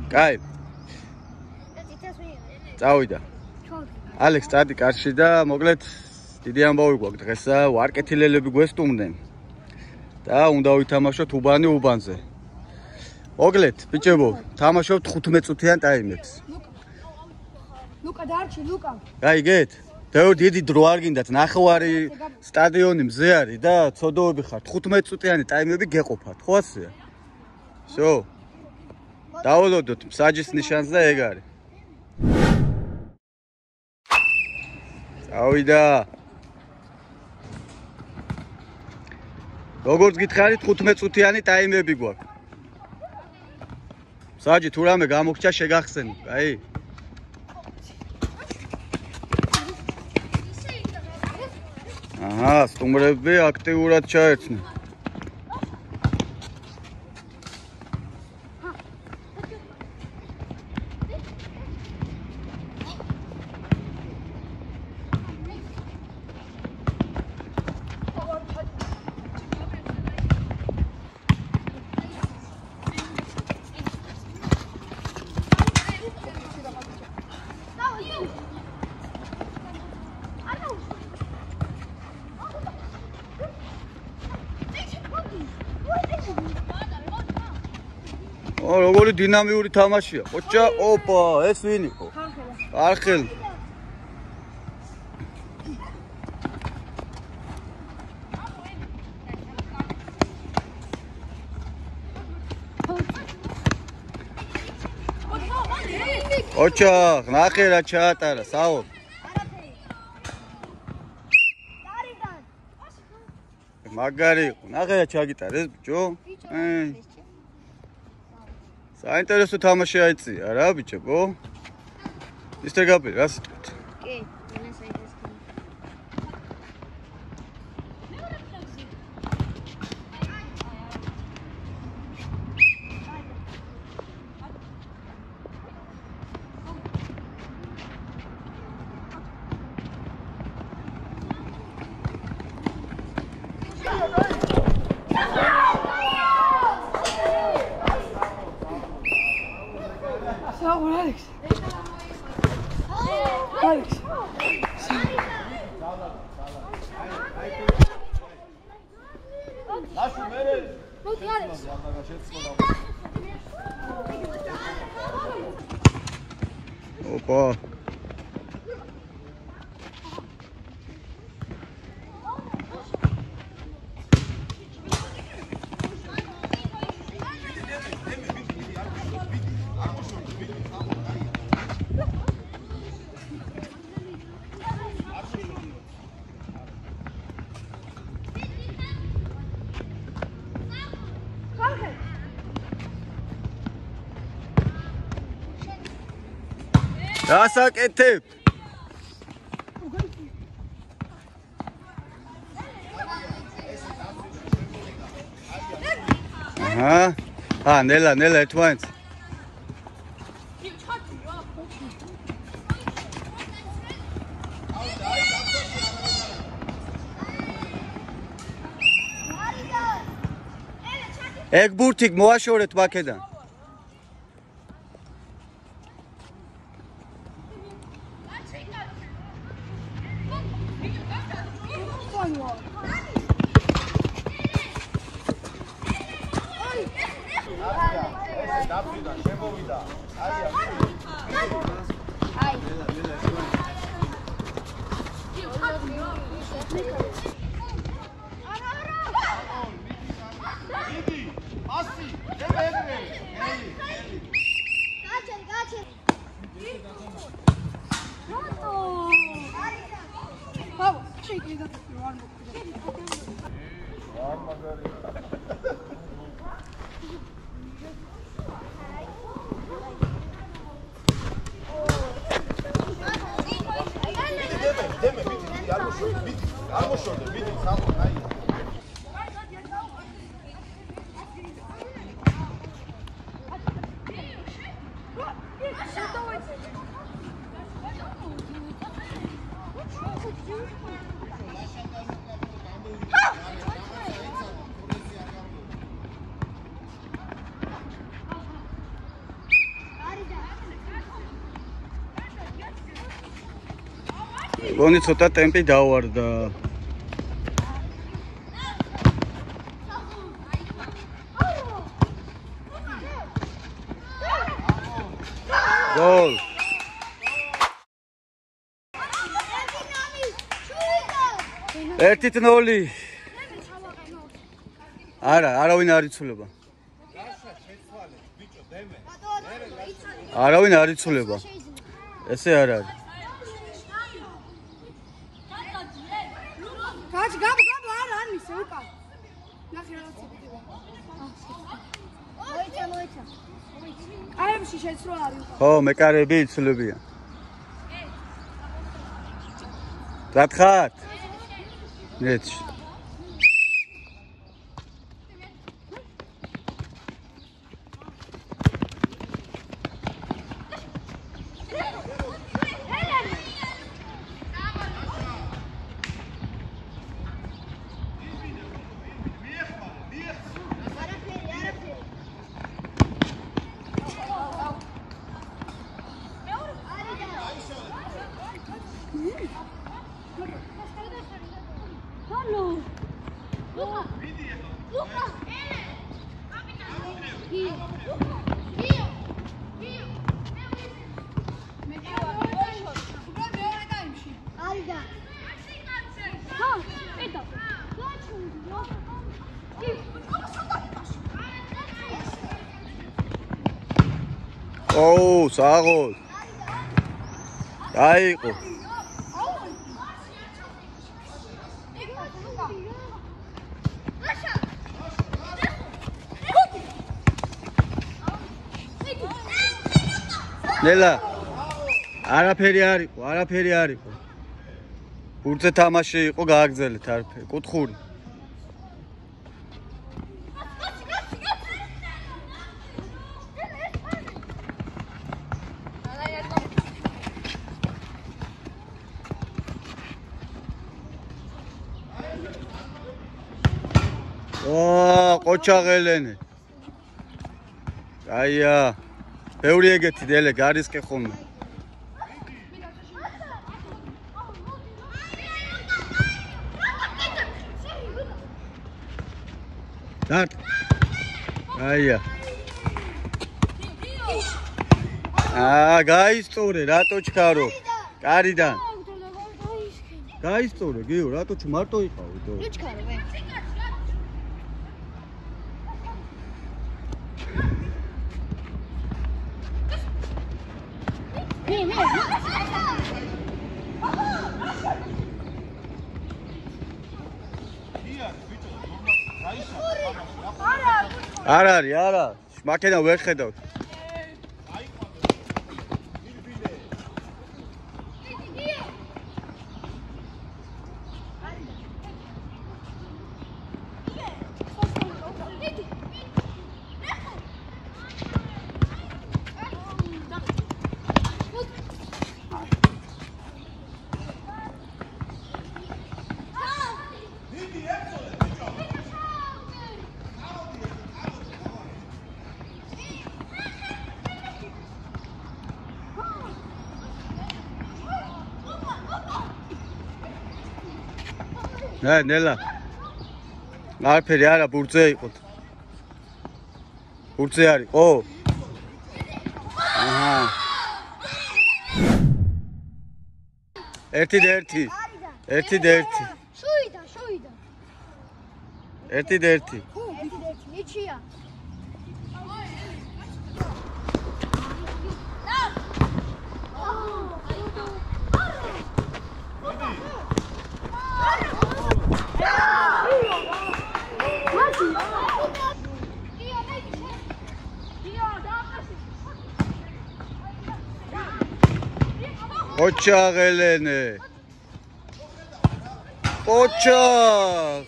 კაი. წავიდა. ალექს წადი კარში და მოკლედ დიდი ამბავი გვაქვს დღესა, ვარკეთილელები გვესტუმდნენ. და უნდა ვითამაშოთ უბანი უბანზე. მოკლედ, ბიჭებო, თამაშობთ 15 წუთიან ტაიმებს. ლუკა დარჩი, ლუკა. გაიგეთ? დიდი დრო არ გინდათ, ნახევარი სტადიონი მზე არის და ცოდოები ხართ. 15 წუთიანი ტაიმები გეყოფათ, ხო ასეა? всё. დავალოდოთ მსაჯის ნიშანს და ეგ არის. წავიდა. როგორც გითხარით 15 წუთიანი ტაიმები გვაქვს. მსაჯი თუ რამე გამოგჭა შეგახსენო, კაი? აჰა, სტუმრები აქტიურად ჩაერთნენ. როგორი დინამიური თამაშია. ოჭა, ოპა, ეს ვინ იყო? ხარხელი. ოჭა, ნახე რა ჩაატარა, საო. მაგარი იყო. ნახე რა ჩაგიტარა ეს ბიჭო. საინტერესო თამაში აიწია რა ბიჭებო. მისტერ გაბრი, რა სიტყვით? კი, მე საინტერესო. Alex. Alex. Opa. Rasaketib. Aha. Nella at once. Ek burtik moashorет makedan. გონი ცოტა ტემპი დავარდა. გოლ. ერთით 0. არავინ არ იცვლება. არავინ არ იცვლება. ესე არ არის. გაბ არ არის უკან. ნახე რა ცოტა. მოიცა. კარებში შეცრვა არის უკან. ხო, მეკარები იცვლებიან. დათხარ. ნეჩ. ოუ, საღოლ. დაიყო. ნელა. არაფერი არ იყო. ბურთზე თამაში იყო, გააგზელეთ არაფერი. კუთხური. ყოჩაღელენე. აია. ბევრი ეგეთი დელე გარისკე ხოლმე. დარტ. აია. გაისწორე, რატო ჩქარო? კარიდან. გაისწორე, გიო, რატო მარტო იყავი თო? ჩქარო მე. არ არის. მაქენა ვერ ხედავთ. ნელა. არაფერი არა, ბურთზე იყო. ბურთზე არის. ო. აჰა. 1-1. 1-1. შუიდა. 1-1. ნიჩია. ოჩაღელენე. ოჩაღ.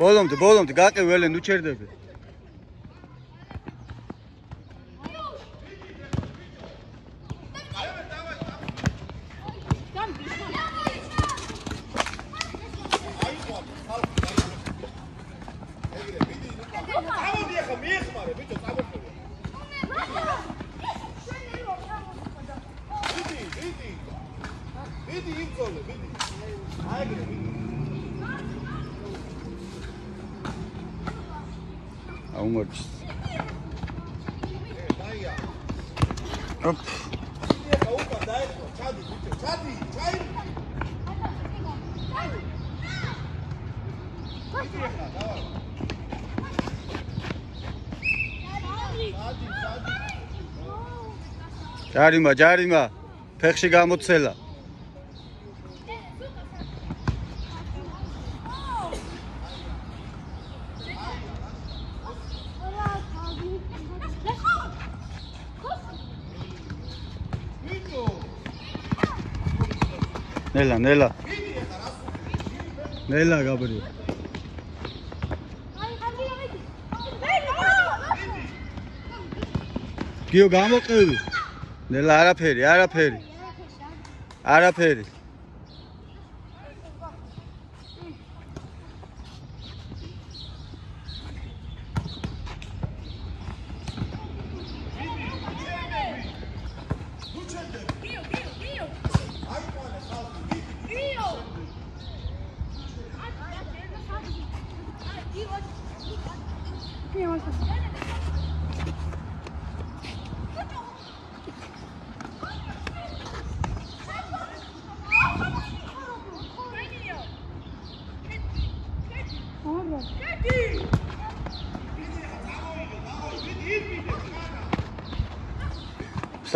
ბოლომდე გაყევი ელენ უჩერდები. დიდი იმწოლე გაუმარჯოს. ოპ. ჯარიმა, ფეხში გამოცელა. ნელა გაბრიელ. გიო გამოყევი. ნელა არაფერი.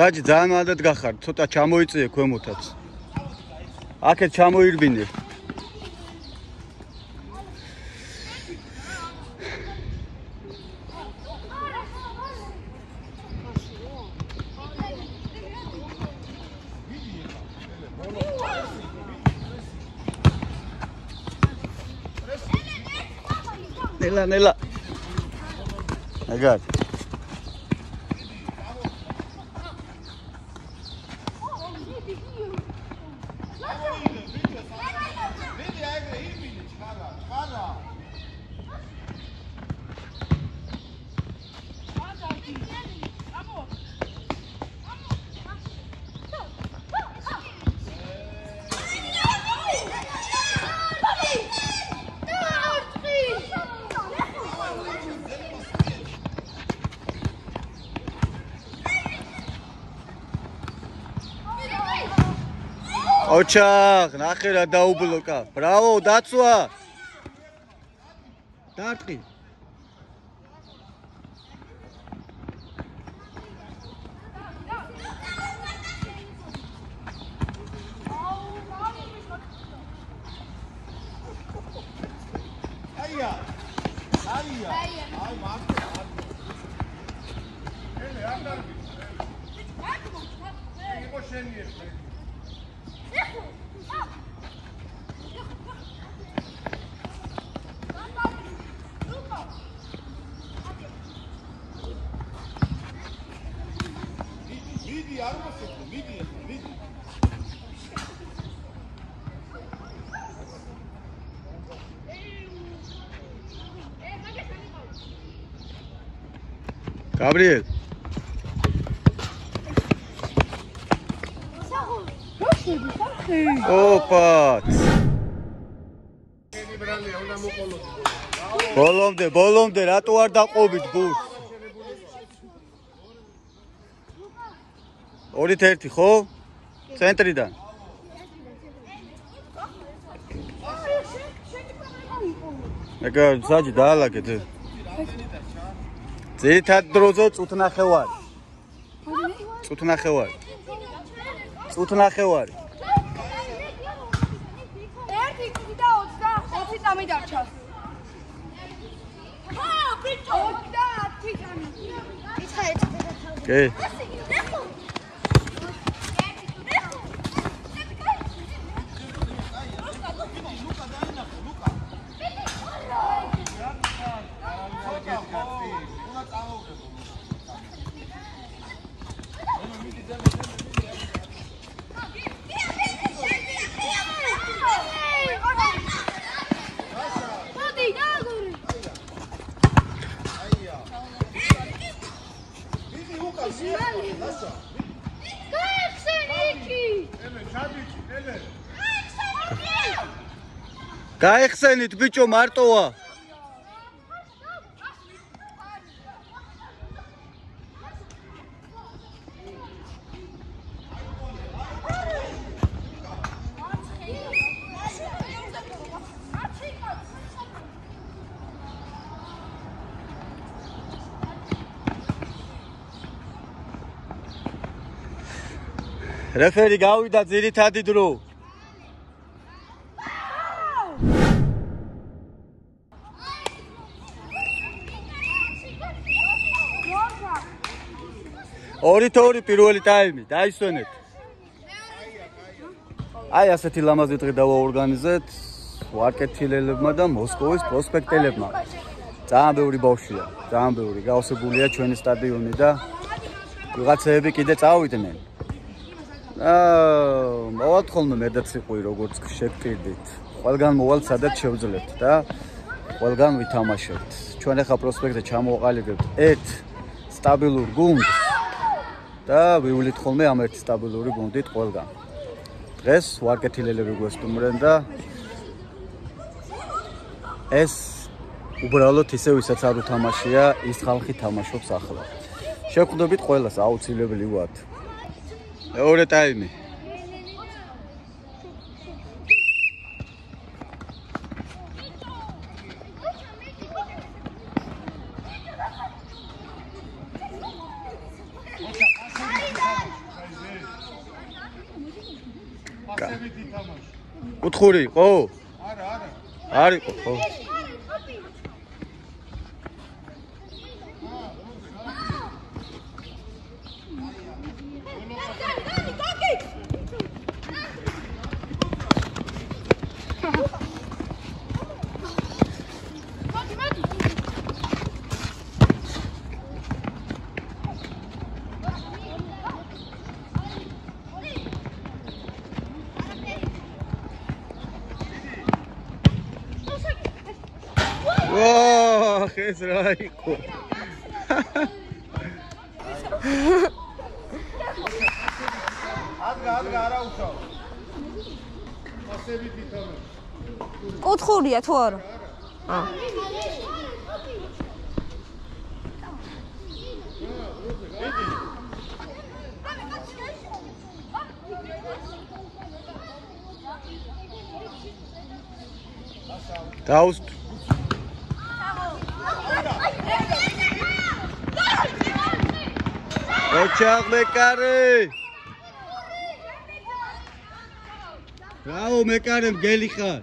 საჯი ძალიან მალდად გახარ, ცოტა ჩამოიწიე ქვემოთაც. აქეთ ჩამოირბინე. ნელა. აგარ. ოჩახ, ნახე რა დაუბლოკა. ბრავო, დაცვა. დარტყი. აია. აი მარკე. ელე არ დარბი. იყო შენი ეს. Gabriel. Opa. ბოლომდე რატო არ დაყობით გულს? 2-1 ხო? ცენტრიდან. ეგა საჯი დაალაგეთ. ძირითად დროზე წუთნახევარი. წუთნახევარი. 1 წუთი და 25 წამი დარჩა. ბიჭო, 30 წამი. კი. გაიხსენით ბიჭო მარტოა. რეფერი გავიდა ძირითადი დრო. ორი პირველი ტაიმი დაისვენეთ. აი ასეთი ლამაზი დღე დავაორგანიზეთ ვარკეთილელებმა და მოსკოვის პროსპექტელებმა. ძალიან ბევრი ბავშვია, ძალიან ბევრი გავსებულია ჩვენი სტადიონი და ვიღაცები კიდე წავიდნენ. მოვალთ ხოლმე მედაციყუი როგორც შეგპირდით. ყველგან მოვალთ სადაც შევძლებთ და ყველგან ვითამაშებთ. ჩვენ ახლა პროსპექტზე ჩამოვაყალიბებთ ერთ სტაბილურ გუნდს და ვივლით ხოლმე ამ ერთ სტაბილური გუნდით ყველგან. დღეს ვარკეთილელები გვესტუმრენ და ეს უბრალოდ ისე ვისაც არ უთამაშია, ის ხალხი თამაშობს ახლა. შევხვდებით ყველას აუცილებელი ვართ. მეორე ტაიმი. უთხური იყო? არ იყო, ხო. Wow, ეს რა იყო? ადგა არა უშავ. ასევით ითამაშ. კუთხურია თუ არა? დაუსტ ოჩაღ მეკარე რაო მეკარე მგელი ხარ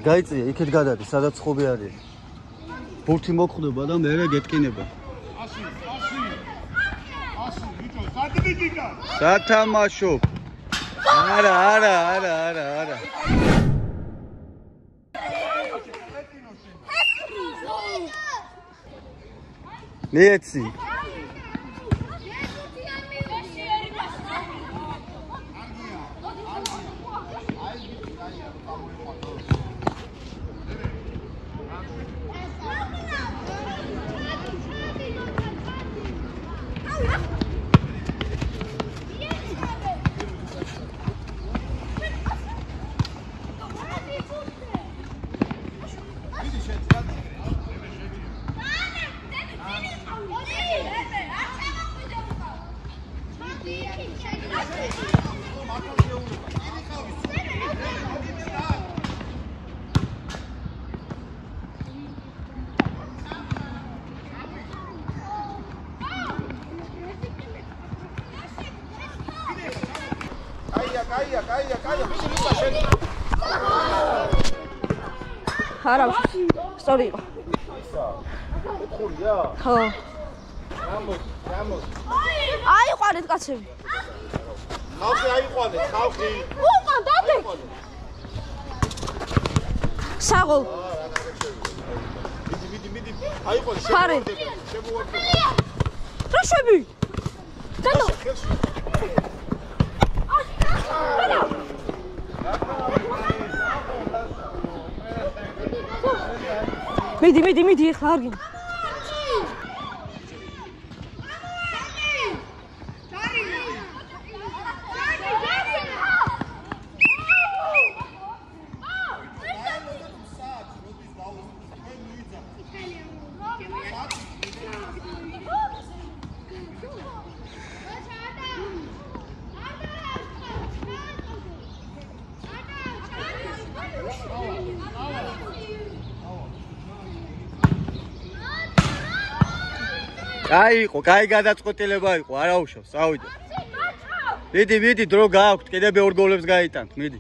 გაიწია, იქეთ გადადი, სადაც ხობი არის. ბურთი მოგხვდება და მე გეტკინება. 100, ბიჭო, სატიბიკიკა. სათამაშო. არა. მეცი. Caia, bicho, არა, სწორი იყო. ოთხურია? ხო. რამოს. აიყვანეთ კაცები. ხალხი აიყვანეთ, ხალხი. უყვა დადე. საღოლ. მიდი. აიყვანეთ. ხარი. შემოვარდება. რა შვები? დადო. მიდი, ეხლა არ გინდა. კაი გადაწყვეტილება იყო, არა უშავს, წავიდე. მიდი, დრო გააქვთ, კიდე ბევრ გოლებს გაიტანთ, მიდი.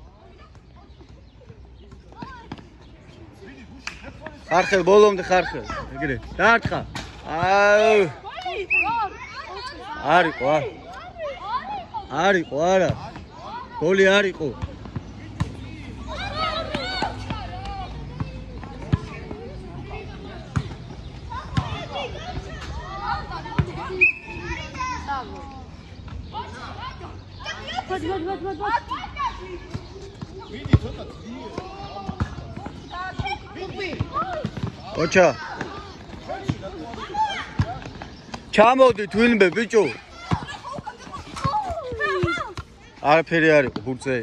ხარხელ ბოლომდე ხარხელ, ეგრე. დაარტყა. არისო, არა. გოლი არისო. ოჩა ჩამოდით ვინმე ბიჭო არაფერი არ იყო ბურთზე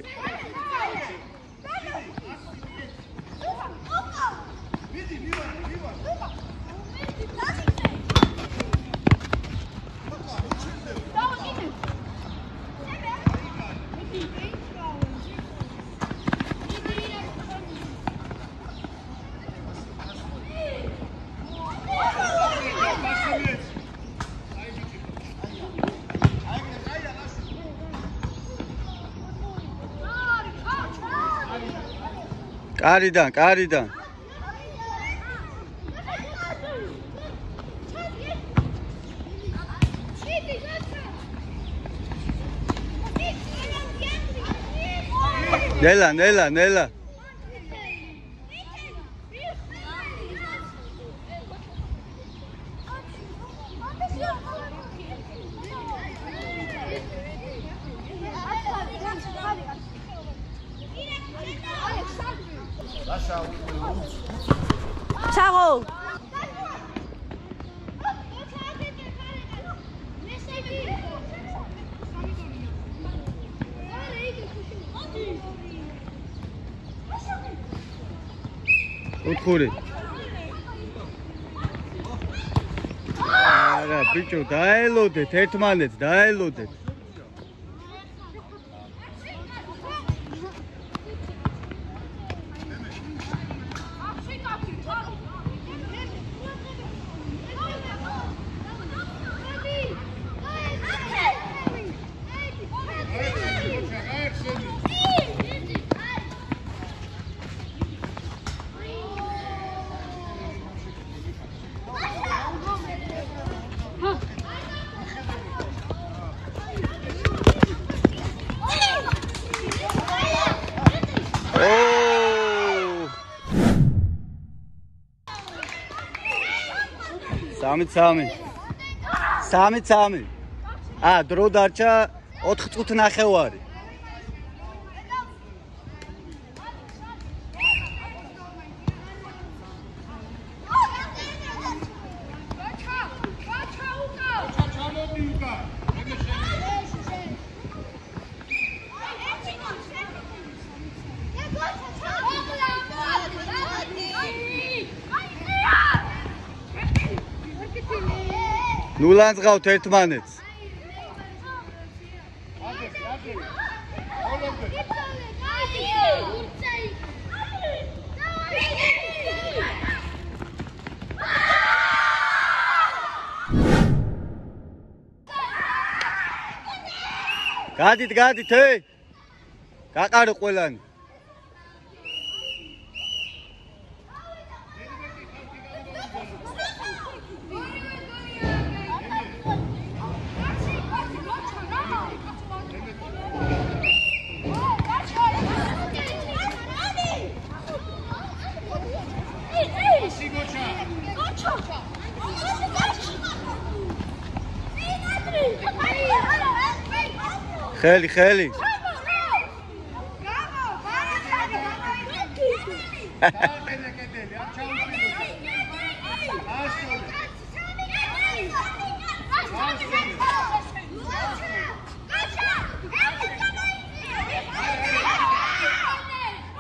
კარიდან ნელა საღოლ ოთხური არა ბიჭო დაელოდეთ ერთმანეთს დაელოდეთ სამი. დრო დარჩა 4 წუთი ნახევარი. ნულანს გავთ ერთმანეთს. გადით, გაყარო ყველანი. ხელი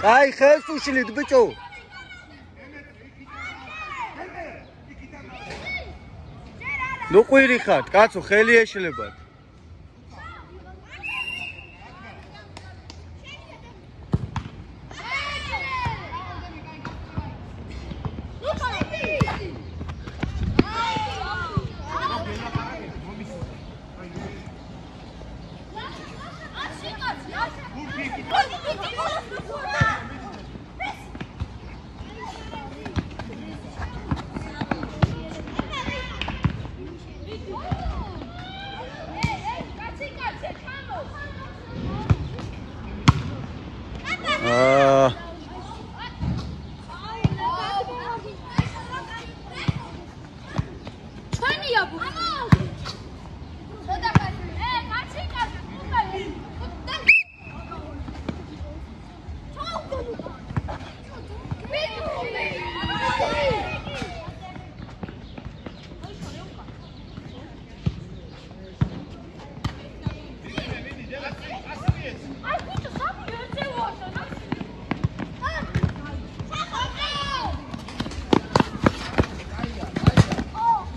აი ხელს უშლით ბიჭო ნუ ყვირი ხართ კაცო ხელი ეშლებათ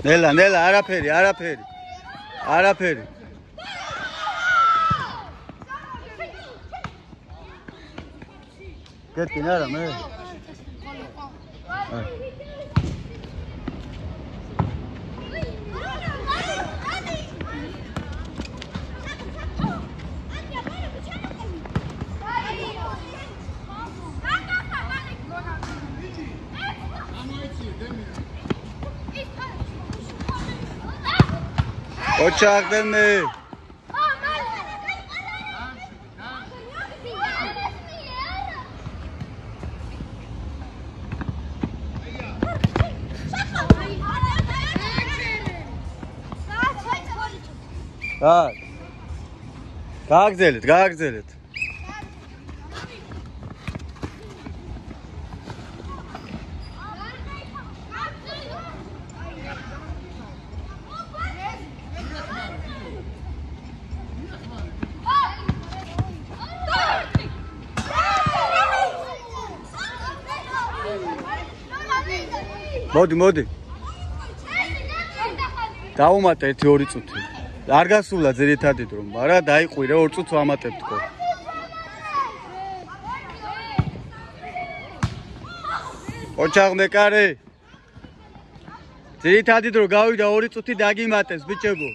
ნელა არაფერი გეტკინ არა მე ოჩაღდემე გააგზელეთ მოდი დავუმატე 1-2 წუთი არ გასულა ძირითადად რომ არა დაიყვირე 2 წუთს ვამატებ თქო ოჩაღმეკარე ძირითადად რომ გავიდა 2 წუთი დაგიმატეს ბიჭებო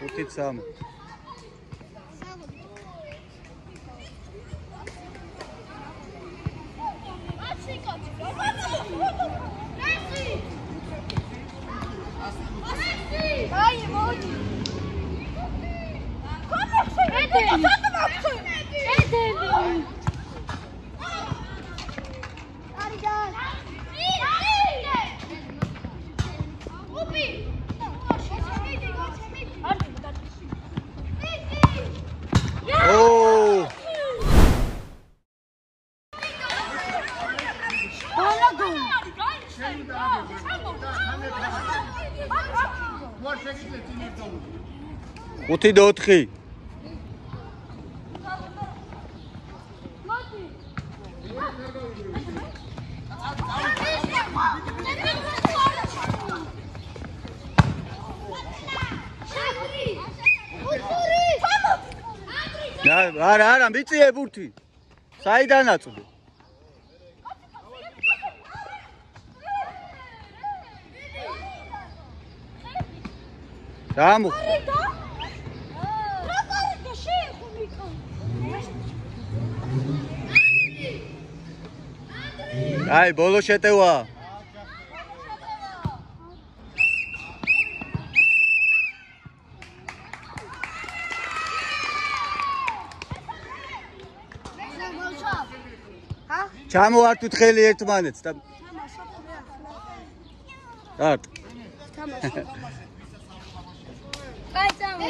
უთით სამ უთი 4 არა მიწიე ბურთი საიდან აწვდი დამო აი ბოლო შეტევა ჩამოართვით ხელი ერთმანეთს და არტ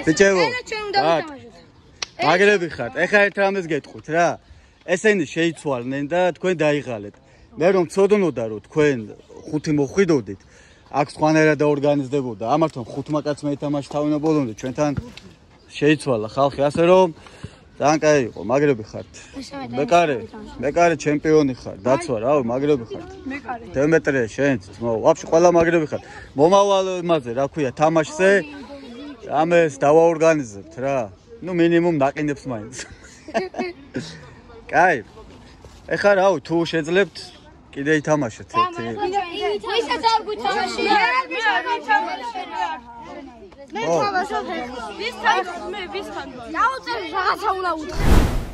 ბიჭებო მაგრები ხართ ეხა ერთ რამეს გეტყვით რა ესენი შეიცვალნენ და თქვენ დაიღალეთ მე რომ ცოდნოდა რომ თქვენ ხუთი მოხვიდოდით აქ სხვანაირად დაორგანიზდებოდა ამართონ ხუთმა კაცმა ეთამაშა თავინებოდონდე ჩვენთან შეიცვალა ხალხი ასე რომ ძალიან კაი იყო მაგრები ხართ მეკარე ჩემპიონი ხარ დაცვა რა მაგრები ხართ დემეტრე შენც ვაფშე ყველა მაგრები ხართ მომავალ იმაზე რა ქვია თამაშზე ამეს დავაორგანიზებთ რა ნუ მინიმუმ ნაყინებს მაინც კაი ეხლა რა თუ შეძლებთ კიდე ითამაშეთ ერთი ვისაც არ გვითამაში მე თამაშობ ვის თან მე ვის თან დაუწერ რაღაცა უნდა უთხრა